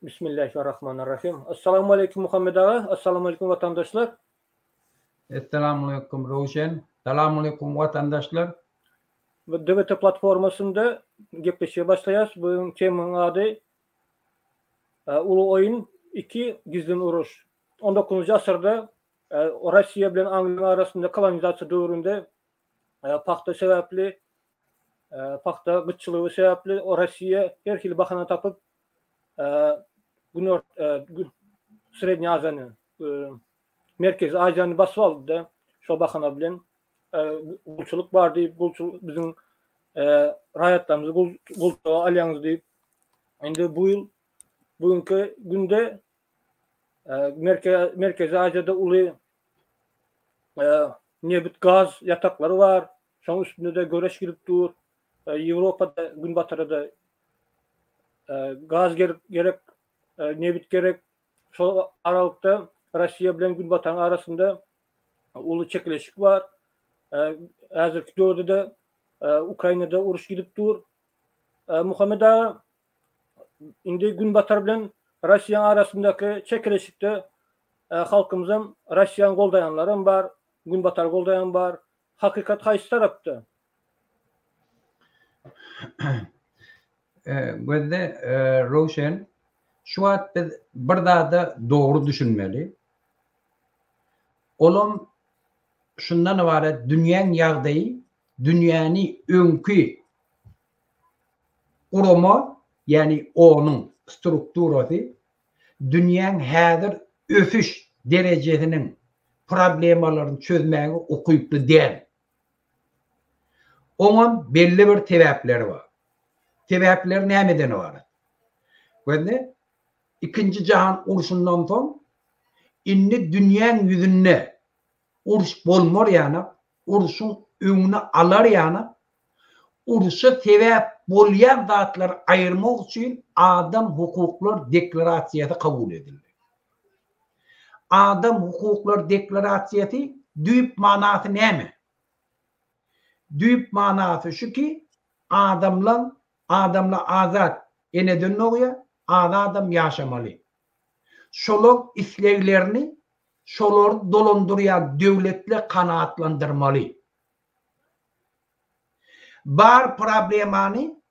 Bismillahirrahmanirrahim. Assalamu alaikum Muhammed ağa. Assalamu alaikum vatandaşlar. Esselamu aleyküm Ravşen. Selamun aleyküm vatandaşlar. DVT platformasında gepleşmeye başlayız. Bugün temanın adı Ulu Oyun 2 Gizlin Uruş. 19. asırda Rusya bilen Angliya arasında kolonizasiya dövründe paxta sebepli paxta gıççılığı sebepli Rusya her xil bahana tapıp Srednya Aziyany, Merkezi Aziyany basıp aldı da şol bahana bilen gulçuluk var deyip bizim rayatlarımızı gulçuluğa alyanız deyip endi bugünkü günde Merkezi Aziyada ulu nebit gaz yatakları var. Şonun üstünde de göreş girip dur. Avrupa'da gün batırıda gaz gerek nebit gerek. Şol aralıkta Rusya bilen gün batarı arasında ulu çekileşik var. Hazırki dövrde de Ukrayna'da uruş gidip dur. Muhammed ağa, indi gün batar bilen Rusya arasındaki çekileşikte halkımızın Rusya'nın goldayanların var, gün batar goldayan var. Hakikat haysi tarafta? Gözde Ravşen, şu an biz bir daha da doğru düşünmeli. Olum şundan ibaret dünyanın yağdayı, dünyanın önkü kurumu, yani onun strukturası, dünyanın hazır öfüş derecesinin problemalarını çözmeye okuyuplu değil. Onun belli bir sebepleri var. Sebepleri nemeden var? Gözde, İkinci Cihan Uruşundan sonra inni dünyanın yüzünde uruş bolmor yani, uruşun önüne alır yani, uruşu sebep bolyan zatlar ayırmak için Adam Hukuklar Deklarasyası kabul edildi. Adam Hukuklar Deklarasyası düyüp manası ne mi? Düyüp manası şu ki adamla azat eneden oluyor, adam yaşamalı. Şolok işlevlerini şolor dolandırıyan devletle kanaatlandırmalı. Bar problemani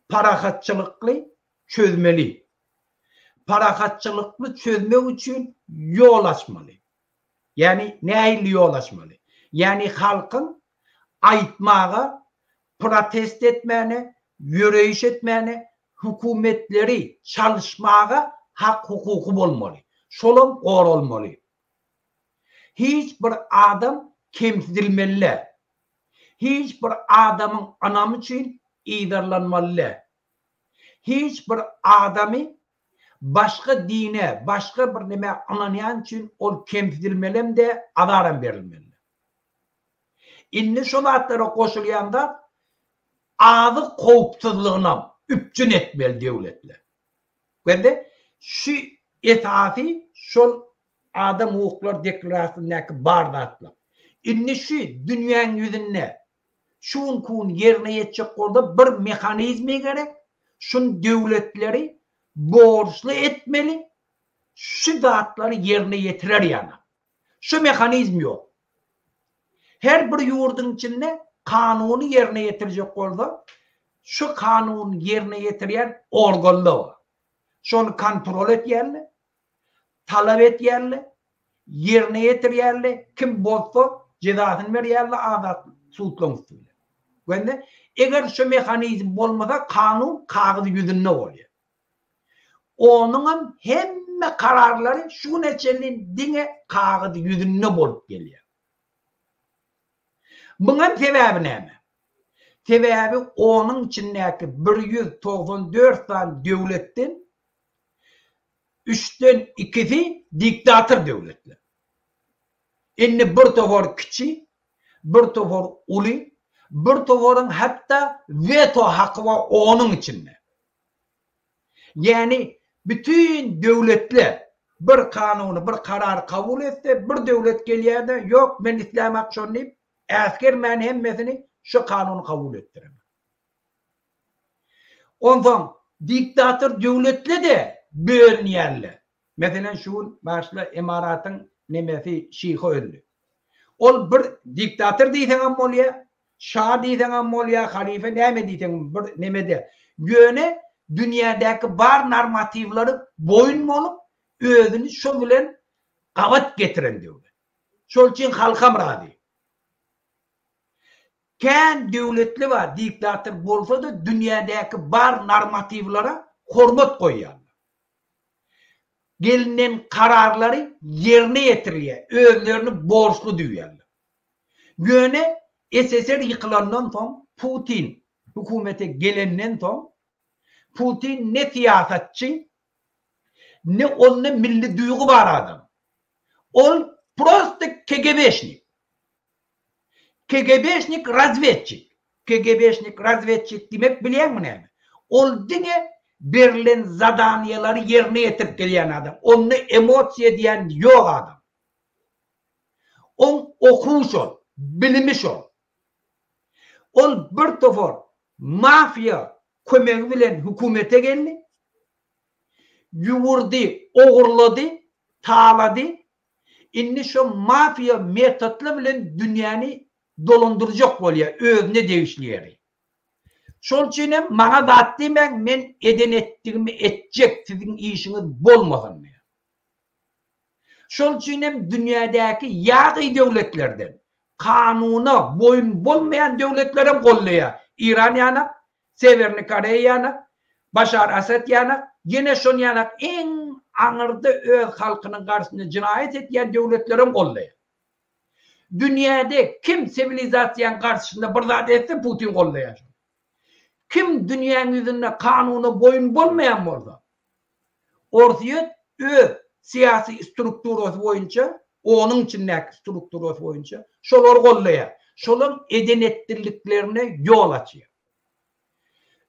parakatçılıklı çözmeli. Parakatçılıklı çözmek için yol açmalı. Yani neyle yol açmalı? Yani halkın ayıtmağa, protest etmene, yürüyüş etmene, hükümetleri çalışmağa hak hukuku olmalı. Şolum or olmalı. Hiçbir adam kemsedilmeli. Hiçbir adamın anamı için idarlanmalı. Hiçbir adamı başka dine, başka bir neme anlayan için o kemsedilmeli de adaran verilmeli. İnni şolatlara koşuluyanda adı kovupsuzluğuna üpçün etmeli devletler. Ve de şu esası şol Adam Hukuklar Deklarasyasındaki bardatlı. İnni şu dünyanın yüzünde şun kun yerine yetecek orada bir mekanizmi gerek. Şun devletleri borçlu etmeli. Şu zatları yerine getirir yana. Şu mekanizm yok. Her bir yurdun içinde kanunu yerine getirecek orada. Şu kanunu yerine getiren organlı var. Şunu kontrol et yerli. Talep et yerli. Yerine getir yerli. Kim bozsa cezasını ver yerli. Adat suutlamışsın. Yani eğer şu mekanizm olmasa kanun kağıdı yüzünde oluyor. Onun hem kararları şu neçelin dine kağıdı yüzünde bolup geliyor. Bunun sebebi ne mi? Sebebi onun içindeki 194 tane devletten 3'ten 2'si diktatör devletler. Inni bir tofor küçü, bir tofor ulu, bir toforun hatta veto hakkı var onun içinde. Yani bütün devletler bir kanunu, bir karar kabul etse, bir devlet geliyor da yok ben İslam akşamlayıp asker ben hemmesini şu kanunu kabul ettiremem. Ondan diktatör devletle de bölünýärler. Meselen şu başla Emiratın nemesi şihi öldü. Ol bir diktatör diýsen hem bolýa, şah diýsen hem bolýa, halife näme diýsen bir nemede. Göne dünýädäki bar normativleri boyun bolup özüni şo bilen gabat getiren diýler. Şol üçin halkam razy. Kän döwletli we diktatör bolsa da dünýädäki bar normativlara hormat goýýar. Gelinen kararları yerine getiriyor. Özlerini borçlu diyorlar. Göne SSR yıkılandan sonra Putin hükümete gelenden sonra Putin ne siyasetçi ne onun milli duygu var adam. Ol prosto KGB'şnik. KGB'şnik razvedçik. KGB'şnik razvedçik demek biliyor musun? Ol dine verilen zadaniyeleri yerine getirip gelen adam. Onu emosiye diyen yok adam. On okumuş ol, bilmiş ol. On bir tofor mafya kömeği bilen hükümete geldi. Yuvurdu, oğurladı, tağladı. İnni şu mafya metotlu bilen dünyanı dolandıracak oluyor. Özüne değişleyeri. Şol üçin bana dattı men eden ettiğimi etcek sizin işiniz bolmasın. Şol üçin dünyadaki yağı devletlerden kanuna boyun bolmayan devletlere gollaya. İran yana, Severni Koreya yana, Başar Asad yana, yine şon yana en ağırda öz halkının karşısında cinayet etken devletlere gollaya. Dünyada kim sivilizasyon karşısında bırdat etse Putin gollaya. Kim dünyanın yüzünde kanuna boyun bolmayan orada? Ortaya siyasi strukturası boyunca, onun içindeki strukturası boyunca şolar gollaya, şolun edenettirliklerine yol açıyor.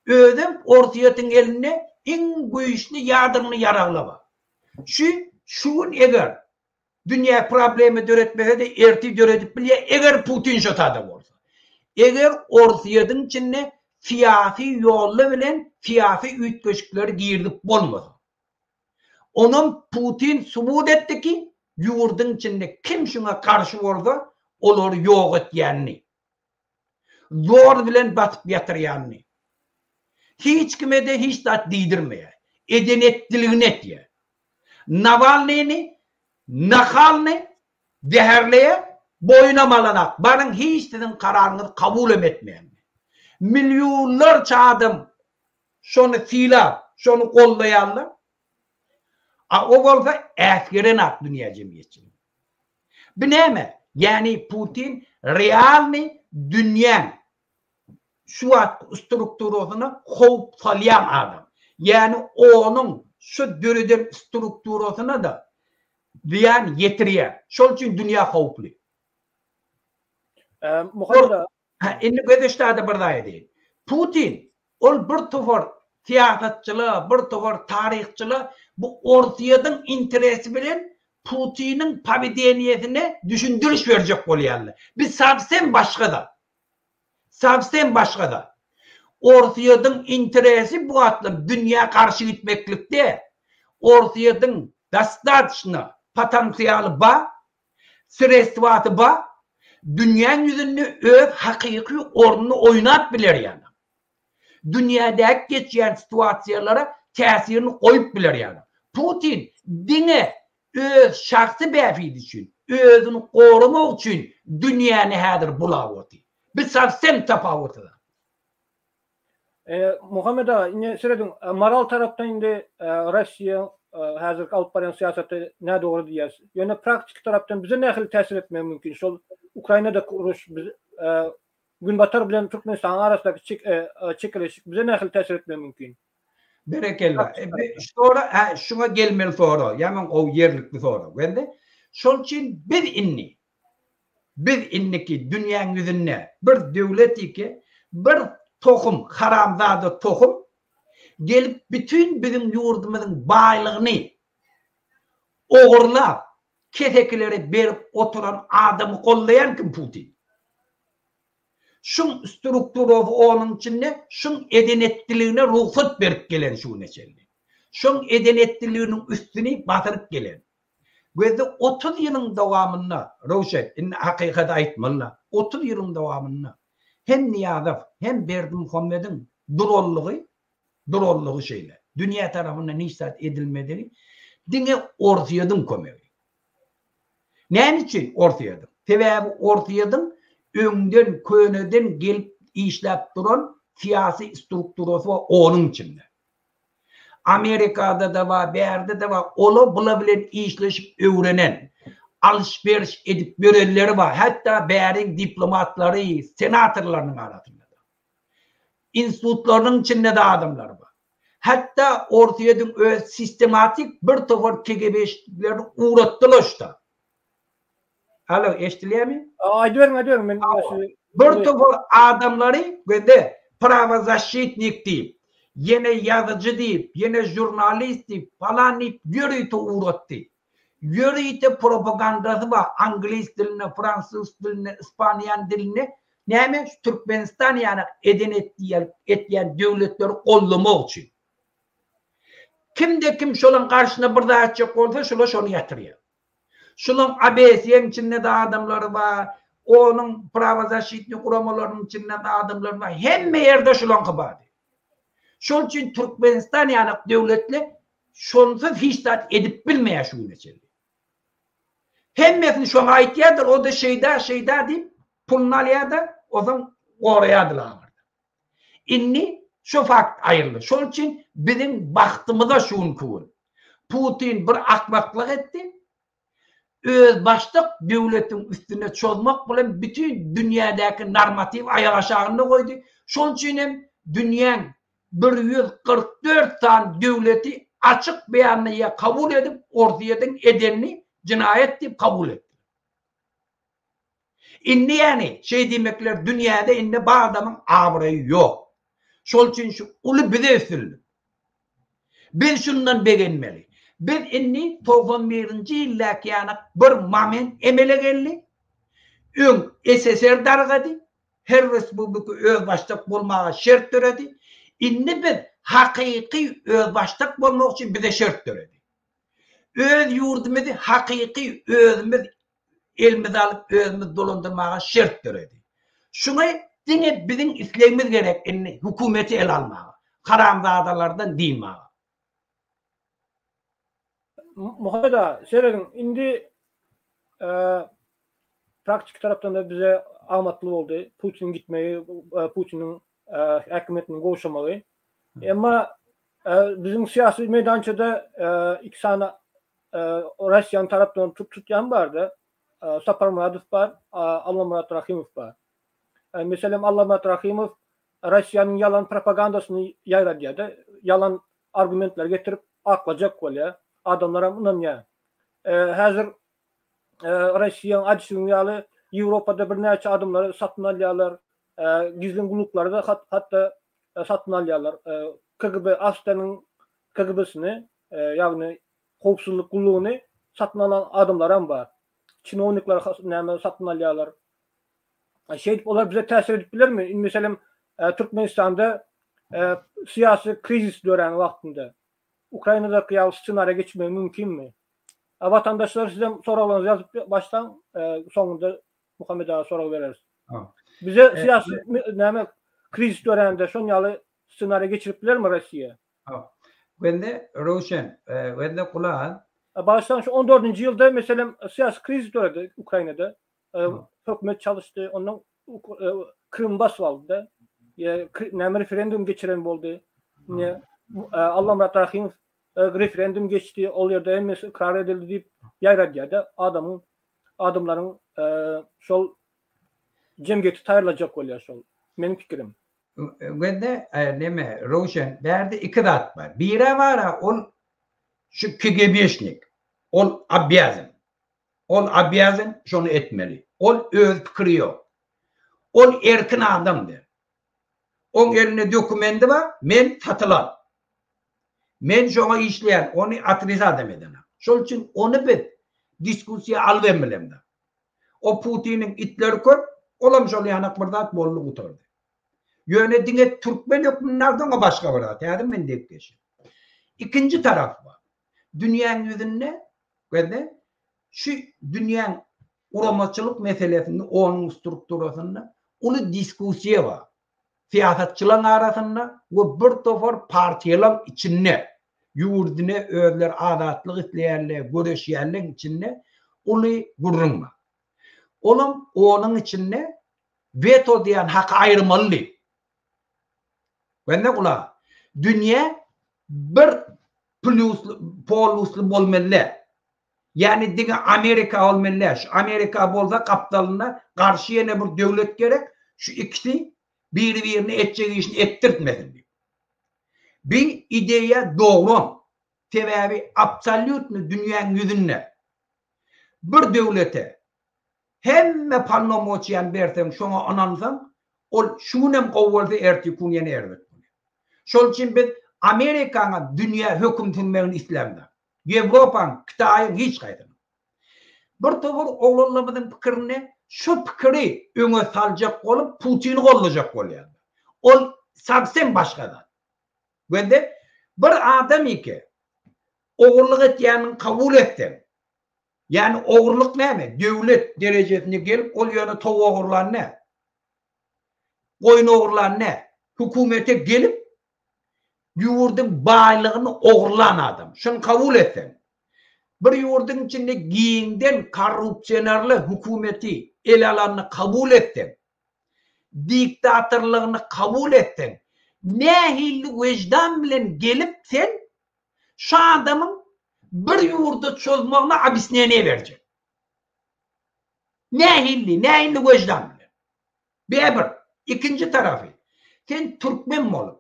Özüm ortayatın eline en güçlü yardımını yararlama. Şun eğer dünya problemi döretmese de erti döretip bile eğer Putin şotadı olsa. Eğer ortayatın içinde siyasi yolla bilen siyasi ütköşükleri girdip bolmadı. Onun Putin subut etti ki yurdun içinde kim şuna karşı olsa olur yok etyenni. Zor bilen batıp yatıryanni. Hiç kime de hiç tat değdirmeye. Edenettiliğini etiye. Navalny'ni, Nakhalny deherleye boyuna malanak. Barın hiç dedin kararını kabul etmeyen. Milyonlarca adam şonu silah, şonu kollayanlar. O olsa eskiren ak dünya cemiyetçiliği. Bineme, yani Putin realni dünyanın şu strukturasını hop salyan adam. Yani onun şu dürüden strukturasını da diyen getiriyor. Şol için dünya hoplu. Muhammed Inni gözüşterde bırdaya değil. Putin ol bir tofor siyasetçılığı, bir tofor tarihçılığı bu ortayadın interesi bilen Putin'in pavideniyetine düşündürüş verecek oluyorlar. Biz savsen başka da. Savsen başka da. Ortayadın interesi bu atlım dünya karşı gitmeklikte. Ortayadın dastatçına potansiyeli ba, sresvatı ba, dünyanın yüzünü öz hakiki ornunu oynat bilir yani. Dünyadaki geçen situasiyalara tesirini koyup bilir yani. Putin dine öz şahsı befid için, özünü korumak için dünyanı hadir bulavati. Bir savsem tapavutu. Muhammed ağa, yine söyledin, moral taraftan indi Rusya hazır alıp baran siyaseti ne doğru diyez. Yani praktik taraftan bize ne kadar tesir etmeye mümkün? Şol Ukrayna'da kuruş, Günbatar bilen Türkmenistan arasındaki çekilişik bize ne kadar tesir etmeye mümkün? Berekellah. Sonra şuna gelmeli sonra. Yaman o yerlikli sonra. Ben de şol için bir inni ki dünyanın yüzünde bir devleti ki bir tohum, haramzade tohum gelip bütün bizim yurdumuzun baylığını oğurlap ketekileri verip oturan adamı kollayan kim Putin? Şun strukturu onun içinde şun edenettiliğine ruhsat verip gelen şu neçelli. Şoň edenetdiliğiniň üstüni batırıp gelen. Gözde 30 yılın devamında Roşet, hakikati aytmalı. 30 yılın devamında hem Niyazov hem Berdi Muhammed'in durolluğu şeyle. Dünya tarafından istat edilmediğini dine ortayadım kömeği. Ne için ortayadım? Tebebi ortayadım öňden köneden gelip işlep duran siyasi strukturası var onun içinde. Amerika'da da var, Ber'de de var. Ola bula bilen işleşip öğrenen, alışveriş edip görenleri var. Hatta Ber'in diplomatları, senatörlerinin arasında da. İnstitutlarının içinde de adamlar var. Hatta ortaya sistematik bir tofar KGB'lilerini uğrattılar işte. Alo, eşitliyor mu? Aydırın. Bir tofar adamları ve prava защитник deyip, yine yazıcı deyip, yine jurnalist deyip, falan deyip, yürüyte uğrattı. Yürüyte propagandası var. İngiliz diline, Fransız diline, İspanyol diline, neyme? Türkmenistan yani etyen devletleri kollamak için. Kim şolun karşısına bir daha açacak olsa şunu yatırıyor. Şolun ABS'nin içinde de adamları var. Onun prava защитник kuramalarının içinde de adamları var. Hem yerde şolun kıbadı. Şol için Türkmenistan yani devletli şonsuz hiç edip bilmeye şu mesele. Hemmesini şuna aityadır. O da şeyda deyip pulunu alıyordu. O zaman oraya İnni şu fakt ayrıldı. Şol için bizim baktığımıza şun kuvun. Putin bir akmaklık etti. Öz başlık devletin üstüne çözmek bilen bütün dünyadaki normatif ayak aşağında koydu. Şol için dünyanın 144 tane devleti açık beyanıya kabul edip ortayadan edenini cinayet deyip kabul etti. İnni yani demekler dünyada inni bu adamın abrayı yok. Şol için şu ulu bize üstünlük. Biz şundan beğenmeli. Biz inni 91. yıldaki yani bir moment emele geldi. SSR dargadı. Her respublika öz başlık bulmağa şart töredi. İnni biz hakiki öz başlık bulmak için bize şart töredi. Öz yurdumuzu hakiki özümüz elimiz alıp özümüz dolandırmağa şart töredi. Şuna dine bizim islemimiz gerek inni hükümeti el almağa. Karamzadalardan değmağa. Muhammed ağa, indi praktik taraftan da bize amatlı oldu. Putin'in gitmeyi, Putin'in hükümetinin koşamağı. Ama bizim siyasi meydançada iki tane Rusya'nın taraftan tutyan vardı. Sapar Muradov var, Allah Murat Rahimov var. Mesela Allah Murat Rahimov Rusya'nın yalan propagandasını yayradı. Yalan argumentler getirip aklacak oluyor. Adamlara bundan ya. Hazır Rusya'nın acı dünyalı Avrupa'da bir neçe adımları satın alıyorlar. Gizli kulukları da hatta satın alıyorlar. KGB Aslan'ın KGB'sini yani kovsuluk kulluğunu satın alan adımlar var. Çinovnikler satın alıyorlar. Onlar bize tesir edip bilir mi? Mesela Türkmenistan'da siyasi kriz dönemi vaktinde Ukrayna'daki senaryo geçmeye mümkün mü? Vatandaşlar size sorularınızı yazıp baştan sonunda Muhammed Ağa soru veririz. Bize siyasi kriz döneminde sonyalı senaryo geçirip bilir mi Rusya? Ben de Roshan, ben de kulağın. Baştan şu 14. yılda mesela siyasi kriz döneminde Ukrayna'da hükümet çalıştı. Ondan Kırım basvaldı. Referandum geçiren oldu. Allah Murat Rahimov referandum geçti. Oluyordu. Emmesi karar edildi deyip yayradı. Adamların şol cemiyeti tayarlayacak oluyor şol. Benim fikrim. Ben de neme Roshan derdi iki dat var. Biri var on şu KGB'şnik. On abiyazın. On abiyazın şunu etmeli. On öz fikri yok. On erkin adamdır. On eline dokumenti var. Men satılan. Men şuna işleyen. Onu atriz adam edene. Şol için onu bir diskusiya alvermelemde. O Putin'in itleri kör. Olam şol yanak birdat bollu uturdu. Yönetine Türkmen yok bunlardan o başka birdat. Yani ben deyip geçeyim. ikinci taraf var. Dünyanın yüzünde böyle şu dünyanın uğraşçılık meselesinde onun strukturasında onu diskusiye var. Siyasetçilerin arasında ve bir tofor partiyalar içinde yurdine özler azatlık isteyenler, görüşenler içinde onu gururma. Onun içinde veto diyen hak ayrılmalı. Ben de kula dünya bir poluslu olmalı. Yani dine Amerika olmalı. Amerika bolsa kaptalına karşı yine bir devlet gerek. Şu ikisi birbirine edeceği işini ettirtmesin. Bir ideya doğru. Sebebi absolut dünyanın yüzünde. Bir devlete hemme pannomoçiyan bersen şuna anansan ol şunem qowwalda erti kunyen erdik. Şol için biz Amerika'nın dünya hüküm sürmeğini İslam'da. Avrupa'nın, Kıtay'ın hiç kaydı. Bir topur oğlanlarımızın fikrini şu fikri öne salacak olup Putin'i kollacak oluyor. Ol sabsen başkadan. Ve de bir adam ki oğurluk ettiğini kabul ettim. Yani oğurluk ne mi? Devlet derecesine gelip oluyor tav oğurlar ne? Koyun oğurlar ne? Hükümete gelip yurdun baylığını oğurlan adam. Şunu kabul ettim. Bir yurdun içinde giyinden korrupsiyonarlı hükümeti el alanını kabul ettim. Diktatörlüğünü kabul ettim. Ne hilli vicdan bilen gelip sen şu adamın bir yurdu çözmağına abisneye verecek. Ne hilli vicdan bilen. Bir. İkinci tarafı. Sen Türkmen mi olup?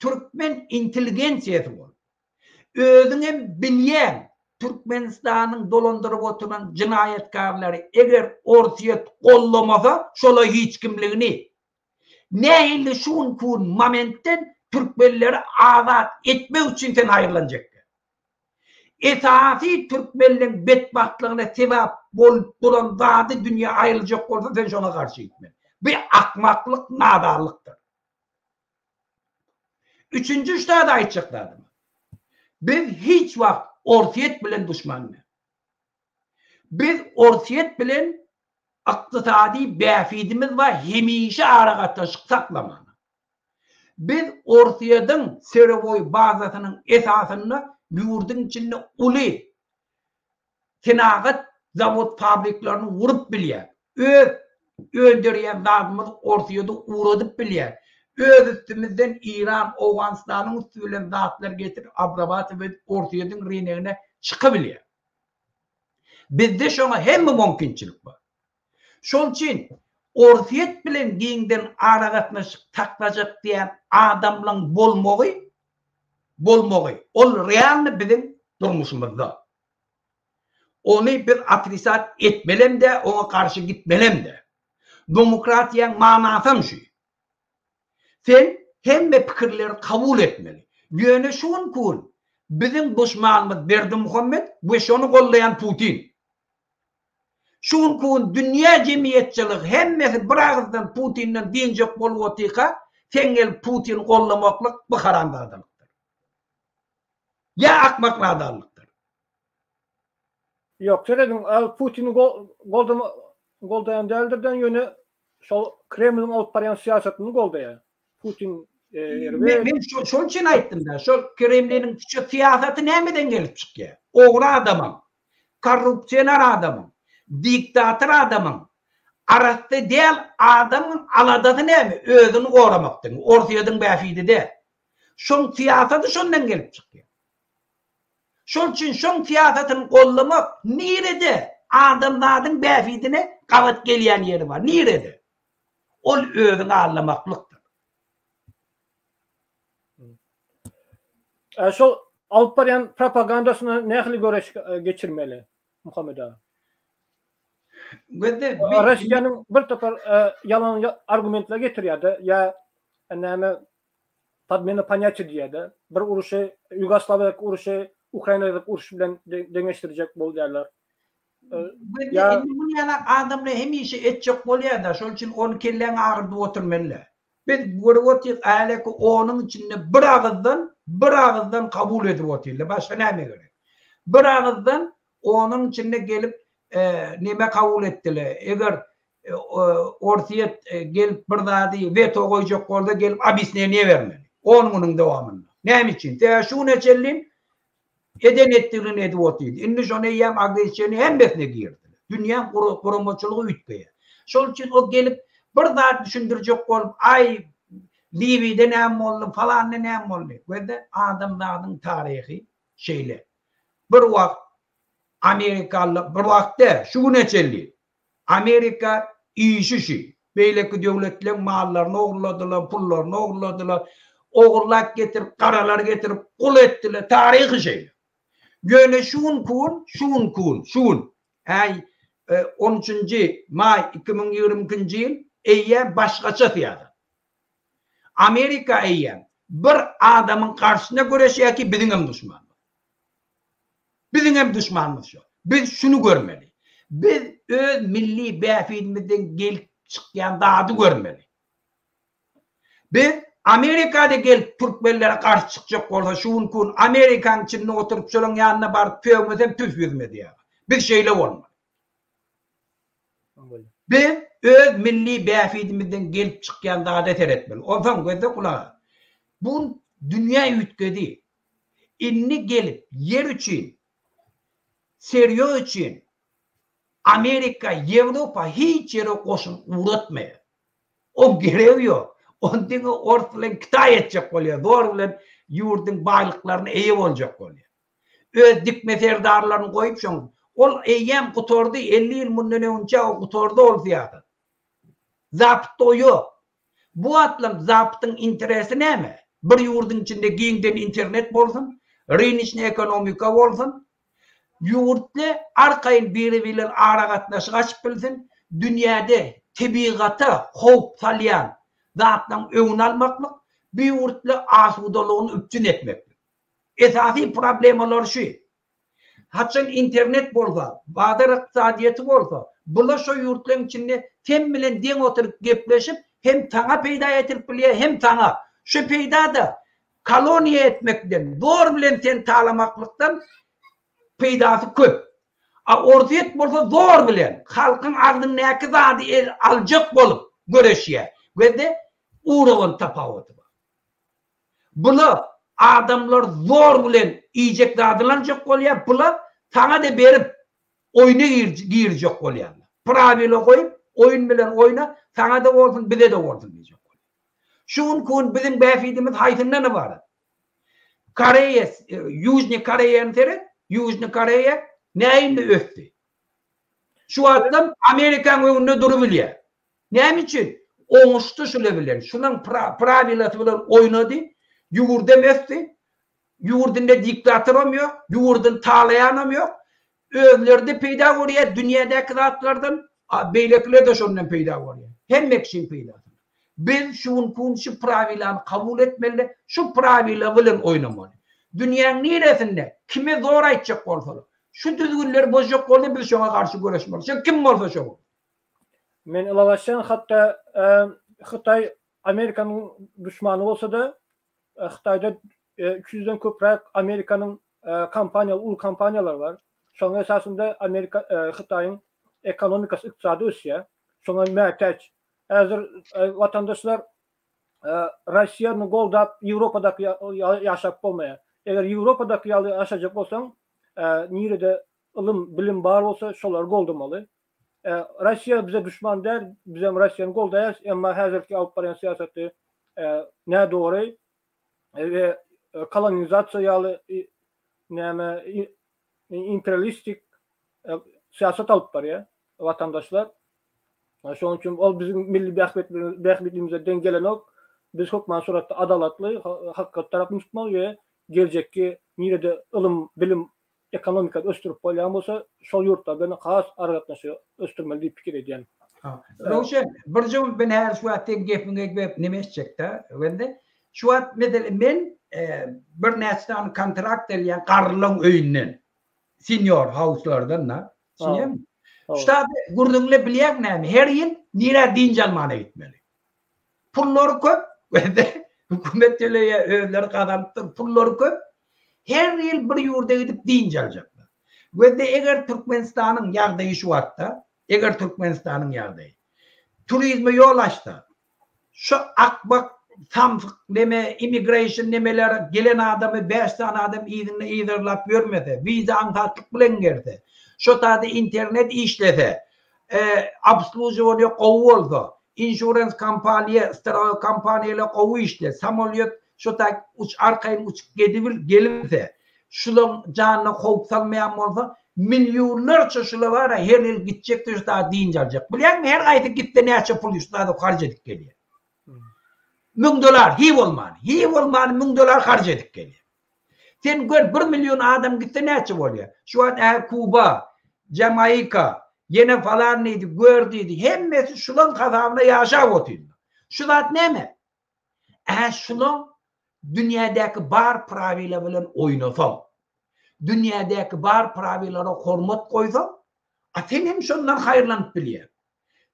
Türkmen intelijensiyeti mi olup? Özüne bilen Türkmenistan'ın dolandırıp oturan cinayetkarları eğer orsiyet kollamasa şola hiç kimliğini ne hilli şun kun momentten Türkmenleri azat etme için sen ayrılanacak. Esasi Türkmenlerin bedbahtlığına sebep bolup duran zatı dünya ayrılacak olsa sen şuna karşı gitme. Bir akmaklık, nadarlıktır. Üçüncü şuna da ayıtacaklardı. Biz hiç vakit orsiyet bilen düşmanlı. Biz orsiyet bilen iktisadi befidimiz var. Hemişe araka taşık saklamanı. Biz orsiyedin servoy bazasının esasını yurdun içinde uli tenagat zavod fabriklerini vurup biliyor. Öldürüyen zatımız orsiyede uğradıp biliyor. Öz üstümüzden İran, Afganistan'ın üstüyle zatlar getirip abrabatı ve orsiyedin rinegine çıkabiliyor. Bizde şuna hem mümkünçilik var. Şol için orsiyet bilen giyinden aragatlaşıp takılacak diyen adamların bolmoğu ol realni bizim durmuşumuzda. Onu bir atrisat etmelem de ona karşı gitmelem de. Demokratiyanın manası şu. Sen hem de fikirleri kabul etmeli. Yöne şun kul. Bizim düşmanımız Berdi Muhammed ve şunu kollayan Putin. Şun kul dünya cemiyetçilik hemmesi bırakırsan Putin'den dinecek bol otika sen gel Putin kollamaklık bu karandalıktır. Ya akmaklardalıktır. Yok, söyledim. Putin'i goldayan değerlerden yönü Kreml'in alıp barayan siyasetini goldayan. Putin ben şunun için ayttım da. Şu Kremlin'in şu siyaseti nemeden gelip çıkıyor? Oğru adamın, korrupsiyoner adamın, diktatör adamın, arası değil adamın aladatı ne mi? Özünü korumaktın. Ortayadın befidi de. Şun siyaseti şundan gelip çıkıyor. Şun için şun siyasetini kollamak nerede? Adamların befidine kavat geleyen yeri var. Nerede? O özünü anlamaklıktır. Şol alıp barayan propagandasını nähili göreş geçirmeli Muhammed ağa? Rusya'nın bir topar yalan argumentler getiriyordu. Ya näme подмена понятия diýdi. Bir uruşy Yugoslawiýa uruşy Ukraina'da uruş bilen deňeşdirecek bolýarlar. Ya bunu yana adamla hemişe etjek bolýar da şol için onu kelleň agyrdyp oturmaly. Biz görüp otyk alek onun içinde bir agızdan bir ağızdan kabul edip oturdu. Başka näme gerek? Bir ağızdan onun içinde gelip neme kabul ettiler. Eğer ortaya gelip bir zadi veto koyacak orada gelip abisine niye vermeli? Onun devamında. Näme için? Te şu neçellin eden ettiğini edip oturdu. Indi şonu yem agresyonu hem besne girdi. Dünya kurumoçuluğu ütpeye. Şol için o gelip bir zat düşündürecek olup ay Libya'da näme oldu falan näme oldu. Ve adamların tarihi şeyle. Bir vakt Amerikalı bir vakte şu neçelli Amerika işi beyleki devletlerin mallarını oğurladılar, pullarını oğurladılar, oğurlak getirip, karalar getirip, kul ettiler, tarihi şey. Göne şun ay 13. May 2022 yıl eyye başkaça fiyatı. Amerika eyye bir adamın karşısına göre ki bizim hem düşman. Bizim hem düşmanımız yok. Biz şunu görmeli. Biz öz milli bäfidimizden gelip çıkan dağdı görmeli. Biz Amerika'da gelip Türkmenlere karşı çıkacak olsa şun kun Amerikan içinde oturup şunun yanına barıp tüyömesem tüf yüzmedi ya. Biz şeyle olmalı. Biz öz milli bäfidimizden gelip çıkan dağda teretmeli. Ondan gözde kulağa. Bu dünya yütkedi. İnni gelip yer için Seriyo için Amerika, Avrupa hiç yere koşun uğratmıyor. O gereği yok. Ondan ortadan Kitay edecek oluyor. Doğru yurdun baylıklarını eğip olacak oluyor. Öz dikme ferdarlarını koyup şunu. Ol eyyem kutordu 50 yıl bundan önce o kutordu ol fiyatı. Zapt o yok. Bu atlam zaptın interesi ne mi? Bir yurdun içinde giyinden internet olsun, rinişne ekonomika olsun, yurtlu arkayın biri ara katnaşı açıp bilsin, dünyada tabiata hop salyan zattan ön almaklık, bir yurtlu asudalığını üpçün etmeklik. Esasi problemler şu. Haçın internet bolsa, bazı iqtisadiyeti bolsa, bula şu yurtların içinde hem bilen den oturup gepleşip hem tana peyda etilip bilye hem tana. Şu peyda da koloniya etmekten, doğru bilen ten talamaklıktan peydası köp. Ortaya bolsa zor bilen halkın ardın näki zady alacak bolup göreşiye. Ve de uğrağın tapavutı var. Bula adamlar zor bilen iyicek dadılanacak bolya, bula sana da berip oyuna girecek bolya. Pravilo koyup oyun bilen oyna, sana da olsun bize de olsun diyecek. Şun kun bizim bäfidimiz haytından var. Koreya, Yüzne Koreya entere, Yüzne Koreya neyini öftü? Şu adam Amerikan önünde durabiliyor. Ne için? Oğuştu şöyle bilen. Şunun pravilatı bilen oynadı. Yurdun öftü. Yurdun da diktatörüm yok. Yurdun talayanım yok. Özlerde peyda oluyor. Dünyadaki zatlardan beylekler de şundan peyda oluyor. Hem ekşin peyda. Biz şu pravilanı kabul etmeli. Şu pravila bilen oynamalı. Dünyanın neresinde kime zor aytacak olsa şu düzgünler bozacak olsa biz şuna karşı görüşmeli. Sen kim olsa şu. Men ilalaşan hatta Xitay Amerika'nın düşmanı olsa da Xitay'da 200'den köprek Amerika'nın ulu kampanyalar var. Şonun esasında Xitay'ın ekonomikası, iqtisadi ösüyor. Şona möhtaç. Hazır vatandaşlar Rusya'nı goldap Avrupa'daki yaşap bolmaya. Eğer Avrupa'daki yaşayacak olsan nirede ilim bilim bar olsa şolar goldamalı. Rusya bize düşman der, bizim Rusya'nın goldayız ama hazırki Avrupa'nın siyaseti ne doğru ve kolonizatsiyalı imperialistik siyaset alıp var ya vatandaşlar. Şunun için o bizim milli bähbetliğimize dengelen ok. Biz hukman suratda adalatlı, hakikat tarafını tutmalı ve gelecekki nirede ilim, bilim, ekonomika östürüp bolýan bolsa, şol yurtda beni has aragatnaşy östürmeli diýip pikir edýän. Roşen, bir jom ben her şu wagtda gepine gep nemesjekde, wende şu wagt men bir näçe kontrakt edilýän garlyň öýünden senior house'lardan na. Şuňam. Ştada gurduňla bilýär näme? Her ýyl nire dinç almana gitmeli. Pullar köp, wende Hükümetçiliğe özleri kazanıptır, pulları köp. Her yıl bir yurda gidip din çalacaklar. Ve de eğer Türkmenistan'ın yağdayı şu hatta, eğer Türkmenistan'ın yağdayı, turizme yol açtı. Şu akbak, samfık neme, immigration nemeler, gelen adamı 5 tane adam iyidirlap görmedi. Vize ankatlık bilen girdi. Şu tadı internet işledi. Обслуживание kovu oldu. Insurance kampanyayla kovu işledi. Samolyot şu tak arkayın uçup gelirdi. Şulan canına kovuk salmayan olsa milyonlarca şula var ya her yıl gidecek de şu tadı deyince alacak. Biliyor musun? Her ayda gitti ne açı pul şu tadı harcadık geliyor. $1000 hiv olman. Hiv olman $1000 harcadık geliyor. Sen gör 1 milyon adam gitti ne açı oluyor. Şu an Kuba, Jamaika, yine falan neydi, gördüydü. Hemmesi şulan kazanına yaşa otuyordu. Şulat ne mi? Şulan dünyadaki bar praviyle bilen oynasam. Dünyadaki bar pravilara hormat koysam. Sen hem şundan hayırlanıp biliyor.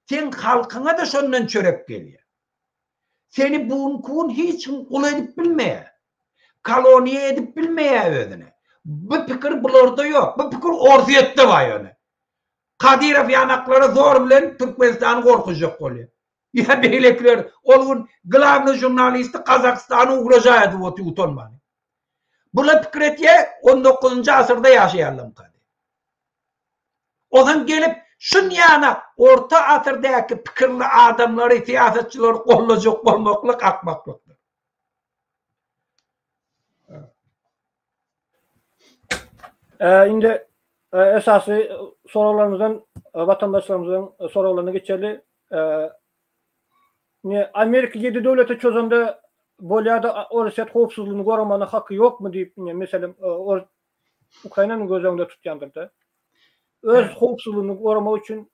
Sen halkına da şundan çörep geliyor. Seni buğun hiç kul edip bilmeye. Koloniye edip bilmeye ödüne. Bu fikir bulurda yok. Bu fikir orfiyette var yani. Kadirov yanakları zor bilen Türkmenistan'ı korkacak oluyor. Ya beylekler, onun glavni jurnalisti Kazakistan'ı uğraşayadı utanmanı. Bula fikir etiye 19. asırda yaşayalım kadir. O zaman gelip şun yana orta asırdaki fikirli adamları, siyasetçileri kollacak olmaklık, akmaklıktır. Şimdi esası sorularımızdan vatandaşlarımızın sorularına geçerli. Amerika 7 devlete çözümde Bolya'da orası kovsuzluğunu korumanın hakkı yok mu deyip mesela Ukrayna'nın göz önünde tutuyandırdı. Öz kovsuzluğunu korumak için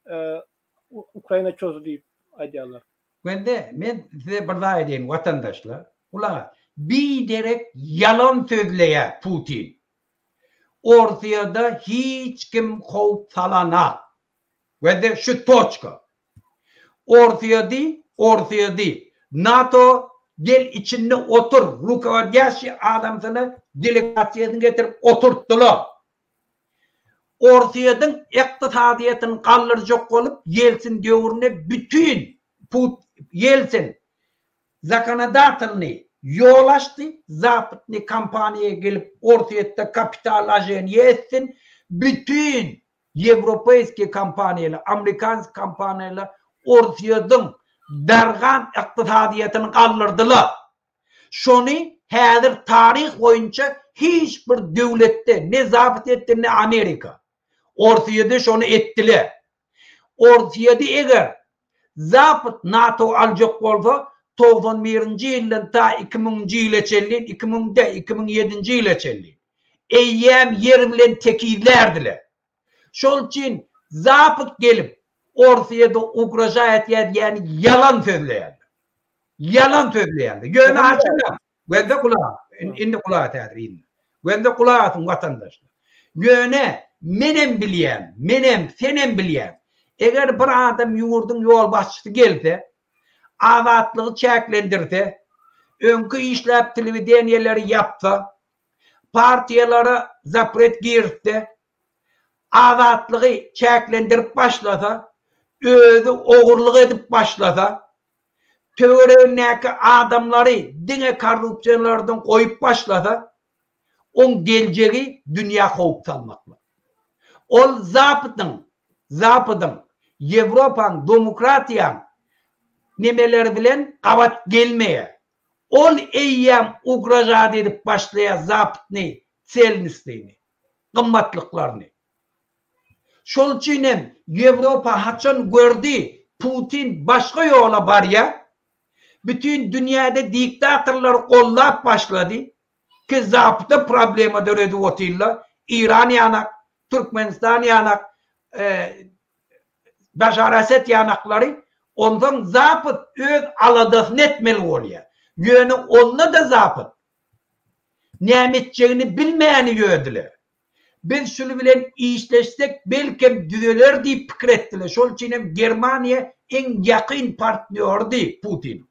Ukrayna çözdü deyip ideyalar. Ben size bir daha edeyim vatandaşlar. Ula bir derek yalan söyleye Putin. Ortaya da hiç kim kov salana. Ve de şu toçka. Ortaya değil. NATO gel içinde otur. Rukovodyaşı adamsını delegasyasını getirip oturttular. Ortaya'nın iktisadiyetini kaldıracak olup Yeltsin dövrüne bütün Yeltsin zakonodatelni yol açtı. Zapatni kampanyaya gelip ortaya kapital ajeni etsin. Bütün Avrupa kampanyalar, Amerikan kampanyalar ortadan dargan iktisadiyetini kaldırdılar. Şunu hazır tarih boyunca hiçbir devlette ne zapt etti ne Amerika. Ortaya da şunu ettiler. Ortaya da eğer zapt NATO alacak olsa 91. yıldan ta 2000. yıla çelliğin, 2007. yıla çelliğin. Eyyem yer bilen tekizlerdiler. Şol için zapt gelip ortaya da uğraşayet yani yalan söyleyen. Yalan söyleyen. Yönü açılan. Ben de kulağı. İndi kulağı tedrin. Ben de kulağı atın vatandaşlar. Yöne menem bileyen, senem bileyen. Eğer bir adam yurdun yol başçısı gelse, azatlığı çeklendirse, önkü işlep televizyonları yapsa, partiyalara zapret girse, azatlığı çeklendirip başlasa, özü oğurluk edip başlasa, törenindeki adamları dine korrupsiyonlardan koyup başlasa, on geleceği dünya kovuk salmakla. Ol zapıdın, Avrupa'nın, demokratiyan nemeler bilen kavat gelmeye. Ol eyyem uğraşat edip başlaya zapıtını, selnistini, kımmatlıklarını. Şol için Avrupa haçan gördü Putin başka yola var ya, bütün dünyada diktatörler kollap başladı ki zapıta problema döredi otilla. İran yanak, Türkmenistan yanak, Başar Esed yanakları ondan zapıt öz aladasını etmeli oluyor. Yönü onunla da zapıt. Nimetçeğini bilmeyeni yödüler. Biz şunu bilen işleşsek belki düzeler deyip fikir ettiler. Şol için Germaniya en yakın partnördü Putin.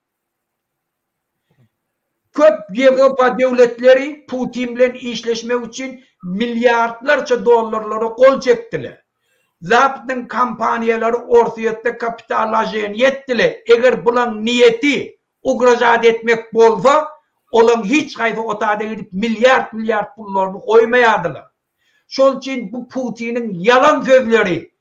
köp Avrupa devletleri Putin bilen işleşmek için milyardlarca dolarları kol çektiler. Zaptın kampanyaları ortaya kapitalajen yettiler. Eğer bulan niyeti ugrajat etmek bolsa, olan hiç kayda otada gidip milyar pullarını koymayadılar. Şol için bu Putin'in yalan sözleri,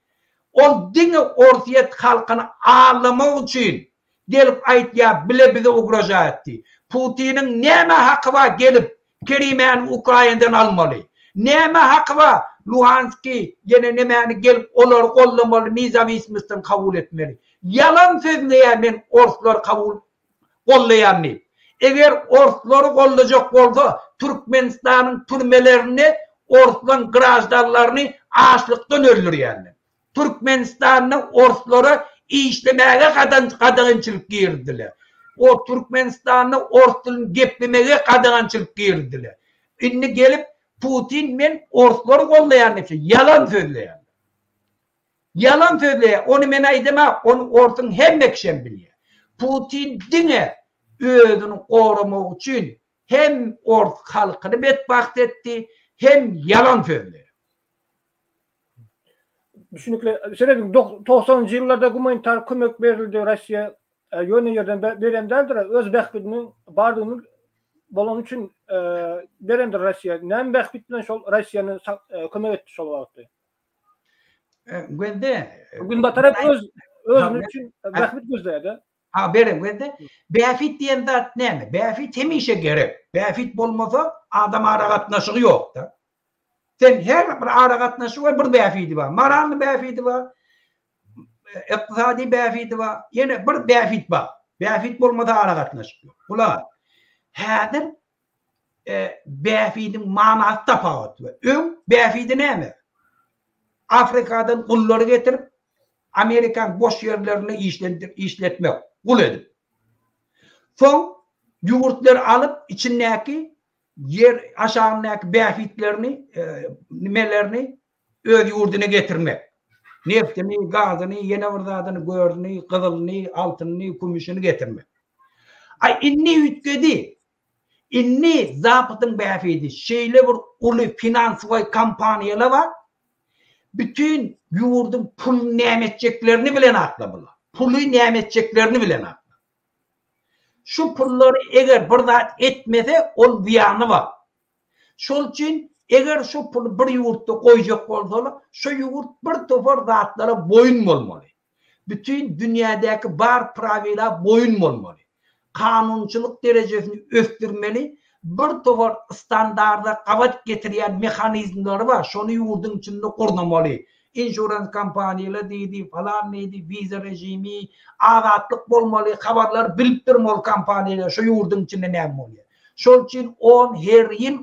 o dini ortaya halkını ağlamak için gelip ait ya bile bize ugrajat etti. Putin'in neme hakkı var gelip Kirime'ni Ukrayna'dan almalı. Neme hakkı var Luhansk'i yine nemeni gelip onları kollamalı, nizam ismisini kabul etmeli. Yalan sözleyen ben Orslar kabul kollayan mı? Eğer Orsları kollayacak olsa Türkmenistan'ın türmelerini, Orslan grajdarlarını açlıktan öldür yani. Türkmenistan'ın Orsları işlemeye kadınçılık girdiler. O Türkmenistan'ı Orsların geplemeye kadınçılık girdiler. Şimdi gelip Putin men Orsları kollayan neyse yalan söyleyen. Yalan söyleyen. Onu men aydema, onu Ors'un hem ekşen biliyor. Putin dine özünü korumak için hem Ors halkını bedbaht etti, hem yalan söylüyor. Düşünükle, 90'lı yıllarda humanitar kömek verildi Rusya yönü yerden verenlerdir. Öz bəxtinin bardığını bolan için verendir Rusya. Nem bəxtinen şol Rusya'nın kömek etti şol vakti. Bugün batarap özünün için bəxtini gözleydi. Ha benim güvende. Bəxit diyen de ne mi? Bəxit hemişe gerek. Bəxit bolmasa adam aragatnaşı yok da. Sen her bir aragatnaşı var, bir bəxiti var. Marallı bəxiti var. İktisadi bəxiti var. Yine bir bəxit var. Bəxit bolmasa aragatnaşı yok. Ulan hadir bəxitin manası tafavut var. Bəxiti ne mi? Afrika'dan kulları getirip Amerikan boş yerlerini işletmek. Kul edip. Son yumurtları alıp içindeki yer aşağındaki bəxitlerini, nimelerini öz yurduna getirmek. Neftini, gazını, yenevrdadını, gördüğünü, kızılını, altını, kumuşunu getirmek. Ay inni yütkedi. İnni zapıtın bəxiti. Şeyle bir ulu finansal kampanyalar var. Bütün yurdun pul nimetçeklerini bilen akla bula. Pulu nimetçeklerini bilen akla. Şu pulları eğer burada etmese ol ziyanı var. Şol için eğer şu pulu bir yurtta koyacak olsa şu yurt bir tofar zatlara boyun olmalı. Bütün dünyadaki bar pravila boyun olmalı. Kanunçuluk derecesini östürmeli. Bir tofar standarda kavat getiren mekanizmleri var. Şunu yurdun içinde kurulmalı. İnşurans kampanyaları deydi, falan neydi, vize rejimi, azatlık olmalı, haberler bilip durmalı kampanyalar, şu yurdun içinde ne olmalı. Şol için her yıl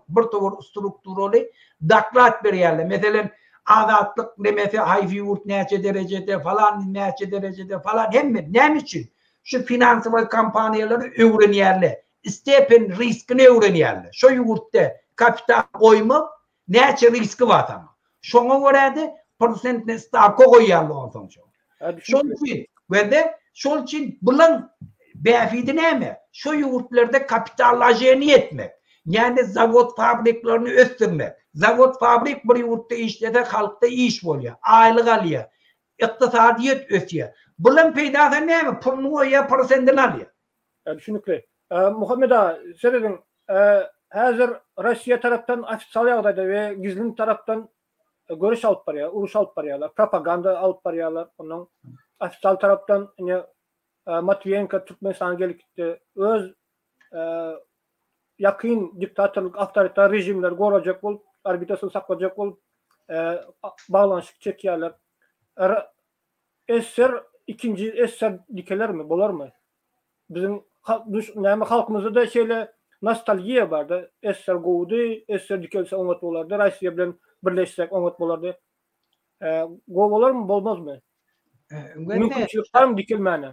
bir tofar strukturali daklat veriyorlar. Mesela azatlık demesi hayfi yurt neçe derecede falan, neçe derecede falan. Hem ne için? Şu finansal kampanyaları öğreniyorlar. İstepen riskini öğreniyorlar. Şu yurtta kapital koyma neçe riski var ama. Şuna göre de prosentine stavka koyuyorlar. Şol için bulan bəxiti ne mi? Şu yurtlarda kapitallajeni etmek. Yani zavod fabriklerini östürmek. Zavod fabrik bir yurtta işlede halkta iş oluyor. Aylık alıyor. İktisadiyet ötüyor. Bulan peydası ne mi? Pulunu ya prosentini alıyor. Düşünükle. Muhammed Ağa, söyledin, hazır Rusya taraftan ofisal yağdaydı ve gizli taraftan görüş alıp barıya, uruş alıp barıyalar, propaganda alıp barıyalar. Onun ofisal taraftan Matviyenko Türkmenistan'a gelip gitti. Öz yakın diktatörlük, avtoriter rejimler koruyacak olup, arbitrasını saklayacak olup, bağlanışık çekiyorlar. İkinci eser dikeler mi, bolar mı? Bizim halkımızda da şeyle nostaljiya vardı. Eser kovdu, eser dikelse onat olardı. Rusya bilen birleşsek onat olardı. Gov olar mı, bolmaz mı? Mümkünçülük var mı dikilmeni?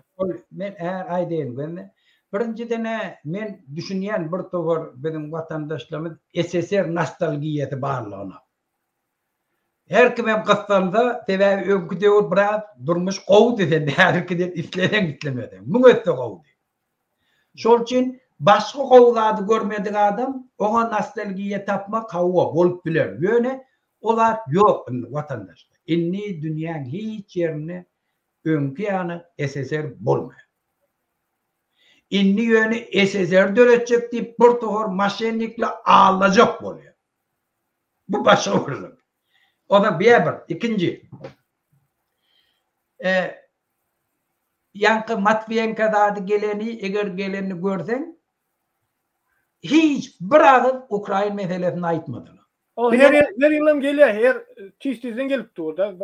Men eğer aydayım. Birinciden men düşünen bir tofar bizim vatandaşlarımız SSR nostalgiyeti bağlığına. Her kimem kıstanda tevavi önküde ol biraz durmuş kovdu dedi. Her kimden işleden gitlemedi. Bunu ötte kovdu. Şol için başka kovzady görmedik adam ona nostalgiya tapmak hava bolup biler. Yöne olar yok vatandaşlar. Inni dünyanın hiç yerine önkü yanı SSR bolmuyor. İnni yönü SSR dönecek deyip bir tohor maşenlikle ağlayacak oluyor. Bu başa vurulur. O da bir. İkinci. Yankı Matviyenka'da geleni, eğer geleni görsen hiç bırakıp Ukrayna meselesini aytmadılar. O her yılım geliyor. Her tizden gelip durdu.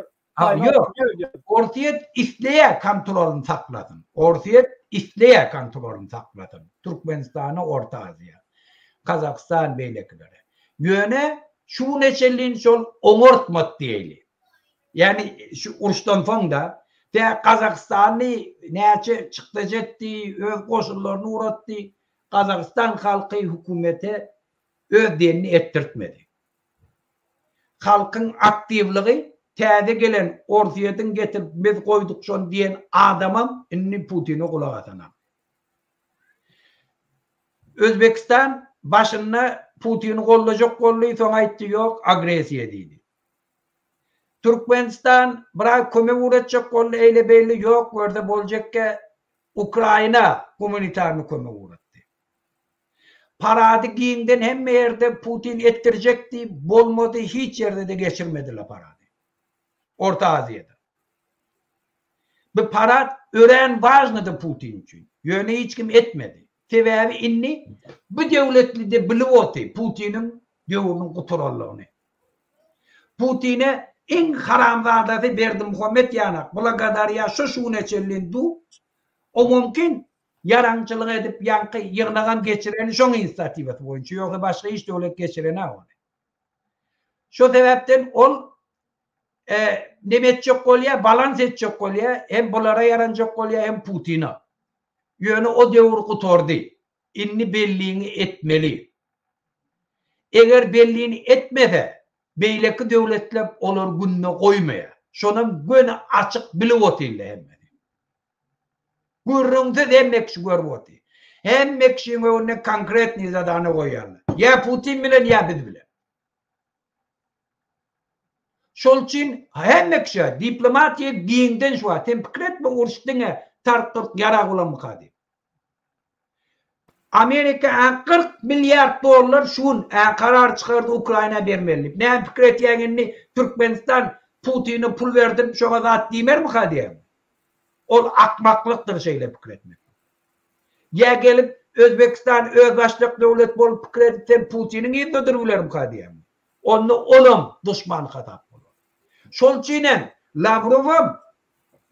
Yok. Ortaya isteye kontrolünü sakladın. Ortaya isteye kontrolünü sakladın. Türkmenistan'a, Orta Asya, Kazakistan beylikleri. Yöne şu neçelliğin sol omortmat diyeli. Yani şu uruştan sonra de Kazakistan'ı neçe çıktı etti, öz koşullarını uğrattı. Kazakistan halkı hükümete öz denini ettirtmedi. Halkın aktivliği täze gelen ortayadan getirip biz koyduk son diyen adamım inni Putin'e kulak atanam. Özbekistan başına Putin'i kollayacak kollayı sonra ayıttı yok agresiye deydi. Türkmenistan bırak köme uğraşacak kollu eyle belli yok orada bolacak ki Ukrayna komünitarını köme uğrattı. Paradı giyinden hem yerde Putin ettirecekti bolmadı hiç yerde de geçirmediler paradı. Orta Asya'da. Bu para öğren vaznadı Putin için. Yöne hiç kim etmedi. Sebebi inni bu devletli de bilivoti Putin'in devletinin kontrollerini. Putin'e en haramzadası verdi Muhammed Yanak. Bula kadar ya şu neçellindu o mümkün yarancılık edip yankı yığınagan geçireni şon inisiyatifeti boyunca yoksa başka hiç devlet geçireni var. Şu sebepten ol demetçek kolya, balans edecek kolya, hem bulara yarancak kolya hem Putin'e. Yönü o devur kutordu. İnni belliğini etmeli. Eğer belliğini etmese, beyleki devletler olur gününe koymaya. Şunun günü açık bilivotuyla hemen. Gürrüngde de mekşi görvoti. Hem mekşi'nin önüne konkret nizadanı koyarlar. Ya Putin bilen ya biz bilen. Şol için hem mekşi diplomatiye giyinden şu an tempikret mi uğraştığına tartırt yara ulan kadi. Amerika 40 milyar dolar şun karar çıkardı Ukrayna vermeli. Ne fikret yani Türkmenistan Putin'e pul verdim şuna da dimer mi kadi? O akmaklıktır şeyle fikretmek. Ya gelip Özbekistan öz başlık devlet bolup fikretsen Putin'in yerindedir bilerim kadi. Onu olum düşman hatap olur. Şol için Lavrov'um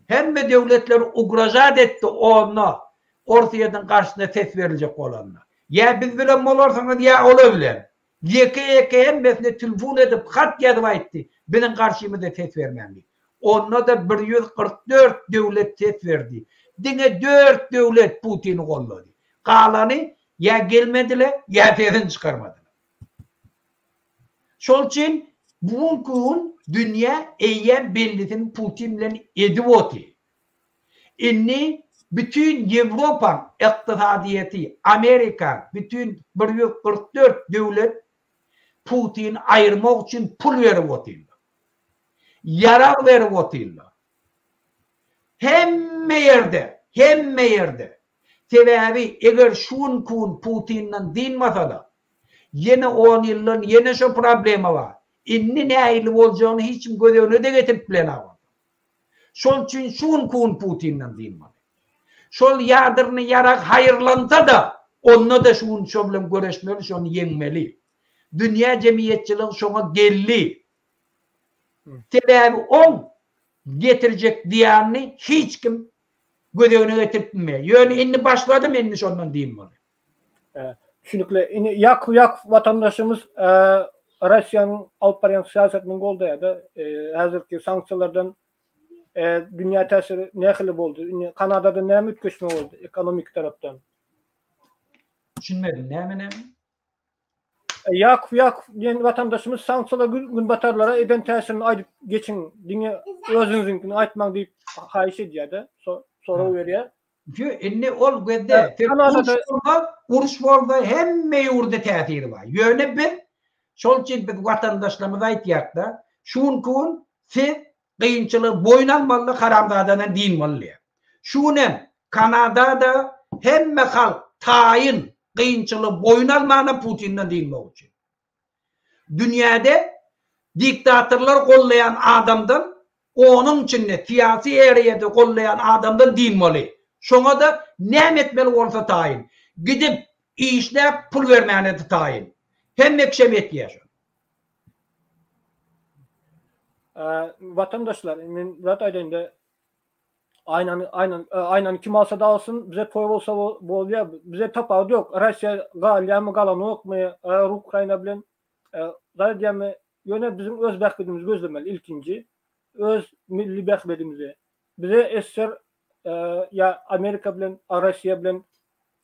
hemme devletler ugrajat etti onu ortayadan karşısına ses verilecek olanlar. Ya biz bilen olursanız ya olabilir. Yeke hemmesine telefon edip hat yazıp etti. Benim karşımda ses vermeli. Onunla da 144 devlet ses verdi. Dine 4 devlet Putin'i kolladı. Kalanı ya gelmediler ya sesini çıkarmadılar. Şol için bugün dünya eyyem bellisin Putin'le edivoti. İnni bütün Avrupa iktisadiyeti, Amerika, bütün 144 devlet Putin ayırmak için pul verip otuyorlar. Yarar verip otuyorlar. Hemme yerde. Sebebi eğer şun kun Putin'den din masada yine 10 yılın yine şu problemi var. İnni ne ayılı olacağını hiç gözüne de getirip bilen. Şol için şun kun Putin'den din masada. Şol yardırını yarak hayırlansa da onunla da şun problem görüşmeli, şunu yenmeli. Dünya cemiyetçiliği şuna gelli. Sebebi on getirecek diyanını hiç kim gözüne getirtmiyor. Yani inni başladım inni şundan diyeyim bana. Düşünükle yak vatandaşımız Rusya'nın alıp barayan siyasetinin oldu ya da hazırki sanksiyalardan dünya tesiri ne hili oldu? Kanada'da ne mütkeşme oldu ekonomik taraftan? Düşünmedim. Ne? Yak yeni vatandaşımız sanksiyalar gün batarlara eden tesirini ayıp geçin dünya özünüzünkini aytmak deyip hayiş ediyor da sonra veriyor. Inni ol gözde uruş bolda hemme ýurda täsiri bar. Ýöne biz şol üçin biz watandaşlarymyza aýtýakda, şunkun siz kıyınçılığı boynalmalı haramzadadan dinmalı. Şunen Kanada'da hemme halk tayin kıyınçılığı boynalmana Putin'den dinmalı için. Dünyada diktatörler kollayan adamdan onun içinde siyasi eriyede kollayan adamdan dinmalı. Şona da ne etmeli olsa tayin. Gidip işle pul vermeyene de tayin. Hem ekşemet yaşıyor. Vatandaşlar, zaten aynen kim alsa da alsın, bize toy olsa bolya, bize tapağı yok. Rusya galya mı galan yok mu? Ukrayna bilen zaten mi yöne bizim öz bəxtimiz gözlemeli ilkinci. Öz milli bəxtimizi. Bize eser ya Amerika bilen, Rusya bilen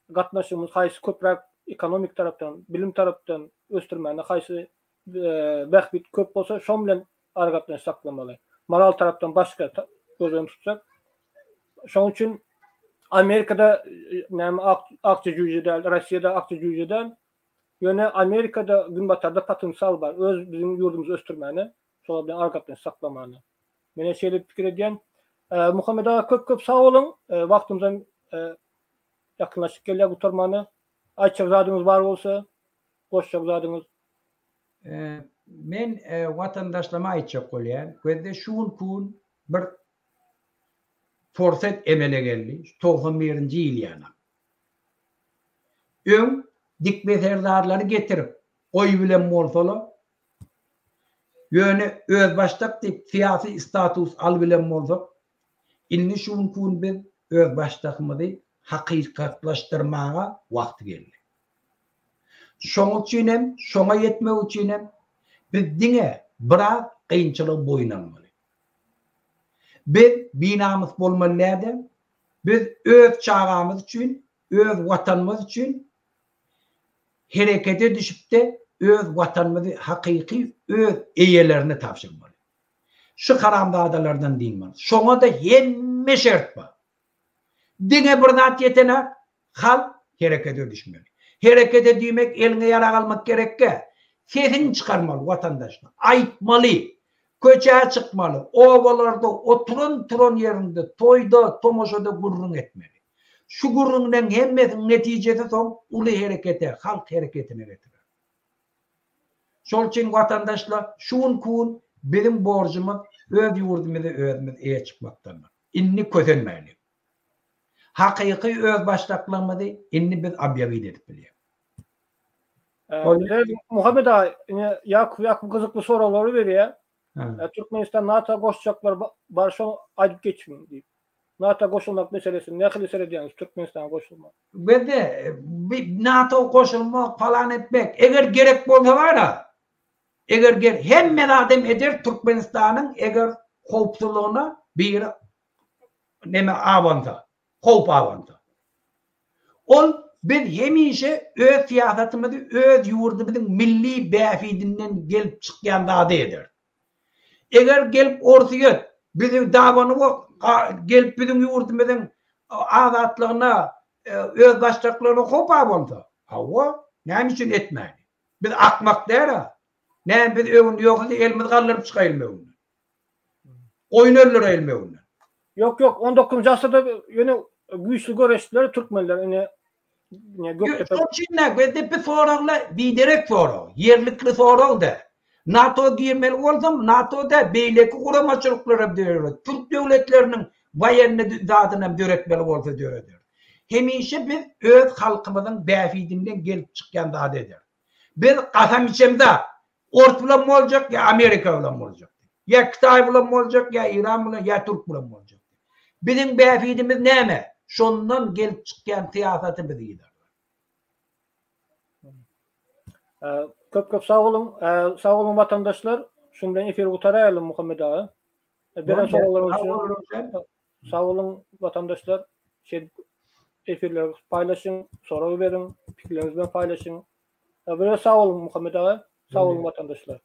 gatnaşymyz haýsy köprek ekonomik tarapdan, bilim tarapdan östürmäne haýsy bəxbit köp bolsa, şol bilen argatdan saklamaly. Moral tarapdan başka gözlem tutsak. Şoň üçin Amerikada näme akçy jüýjeden, Russiýada akçy jüýjeden, ýöne Amerikada gün batarda potensial bar. Öz bizim ýurdumuzy östürmäne, şol bilen argatdan saklamany. Mene şeýle pikir edýän. Muhammed ağa köp sağ olun. Wagtymyzdan yakınlaşıp gelýär bu tormany. Aýtjak zadyňyz bar bolsa, goşjak zadyňyz. Men watandaşlama aýtjak bolýan. Gözde şunkun bir forsat emele geldi. 91-nji ýyl ýana. Dikmeserdarlary getirip oy bilen bolsalar, ýöne öz başdak dip siyasi status al bilen bolsak, inni şunkun biz öz başdakmyzy hakykatlaşdyrmaga wagt geldi. Şoň üçin hem, şoňa ýetmek üçin hem biz diňe biraz kıyınçılık boýnalmaly. Biz binamız bolmaly, biz öz çağamız üçin, öz watanymyz üçin herekete düşüp de öz watanymyzy hakyky öz eýelerini tapşyrmaly. Şu haramzadalardan dinmaly. Şoňa da hemme şert bar. Diňe bir zat ýetene halk herekete düşmeli. Herekete diýmek eline ýara almak gerekke. Sesini çıkarmalı vatandaşlar. Aýtmaly. Köçe çıkmalı. Ovalarda oturun yerinde, toyda, tomoşada gurrun etmeli. Şu gurrundan hemmesinin neticesi soň uly herekete, halk hereketine getirir. Şol üçin vatandaşlar şunkun bizim borcumuz öz ýurdumyzy özümüz eýe çıkmakdan. Inni kösenmäli. Hakyky öz başlaklığımızı inni biz abyagy edip bilýär. Muhammed ağa, Yakup kızıklı soruları veriyor. Türkmenistan NATO koşacaklar barışa aydip geçmeyin deyip. NATO koşulmak meselesi ne hili seyrediyorsunuz Türkmenistan'a koşulmak? Ben de NATO koşulmak falan etmek. Eğer gerek bolsa var da hemme adam eder Türkmenistan'ın eğer howpsuzlygyna bir neme avanta. Howp avanta. Ol biz hemişe öz siýasatymyzy öz ýurdumyzyň milli bäfidinden gelip çykýan zady eder. Eger gelip ortaya bizim dawany gelip bizim ýurdumyzyň azatlygyna öz başlaklaryna howp avanta. Hawa näme üçin etmäli? Biz akmak dära. Näme biz öwünde ýok elimiz gallyryp çykaýlmagy. Oýnarlar elmegi. Yok 19. asırda ýöne güýçlü göreşdiler Türkmenler. Göktepe bir soragla biderek sorag, yerlikli sorag da. NATO girmeli olsam, NATO'da beýleki guramaçylyklary diýerler. Türk döwletleriniň baýanyny zadyna dörekmeli bolsa döredir. Hemişe biz öz halkymyzyň bäfidinden gelip çykýan zady eder. Biz gasam içemde Ort bilen boljak ya Amerika bilen boljak. Ya Xitay bilen boljak ya İran bilen ya Türk bilen boljak. Bizim bäfidimiz näme? Şondan gelip çykýan siýasaty bizi ýeder. Köp sağ olun. Sağ olun vatandaşlar. Şundan efir gutaraýalım Muhammed ağa. Beren sorularınız için sağ olun vatandaşlar. Efirleri paylaşın, soru verin, fikirlerinizden paylaşın. Böyle sağ olun Muhammed ağa. Sağ olun vatandaşlar.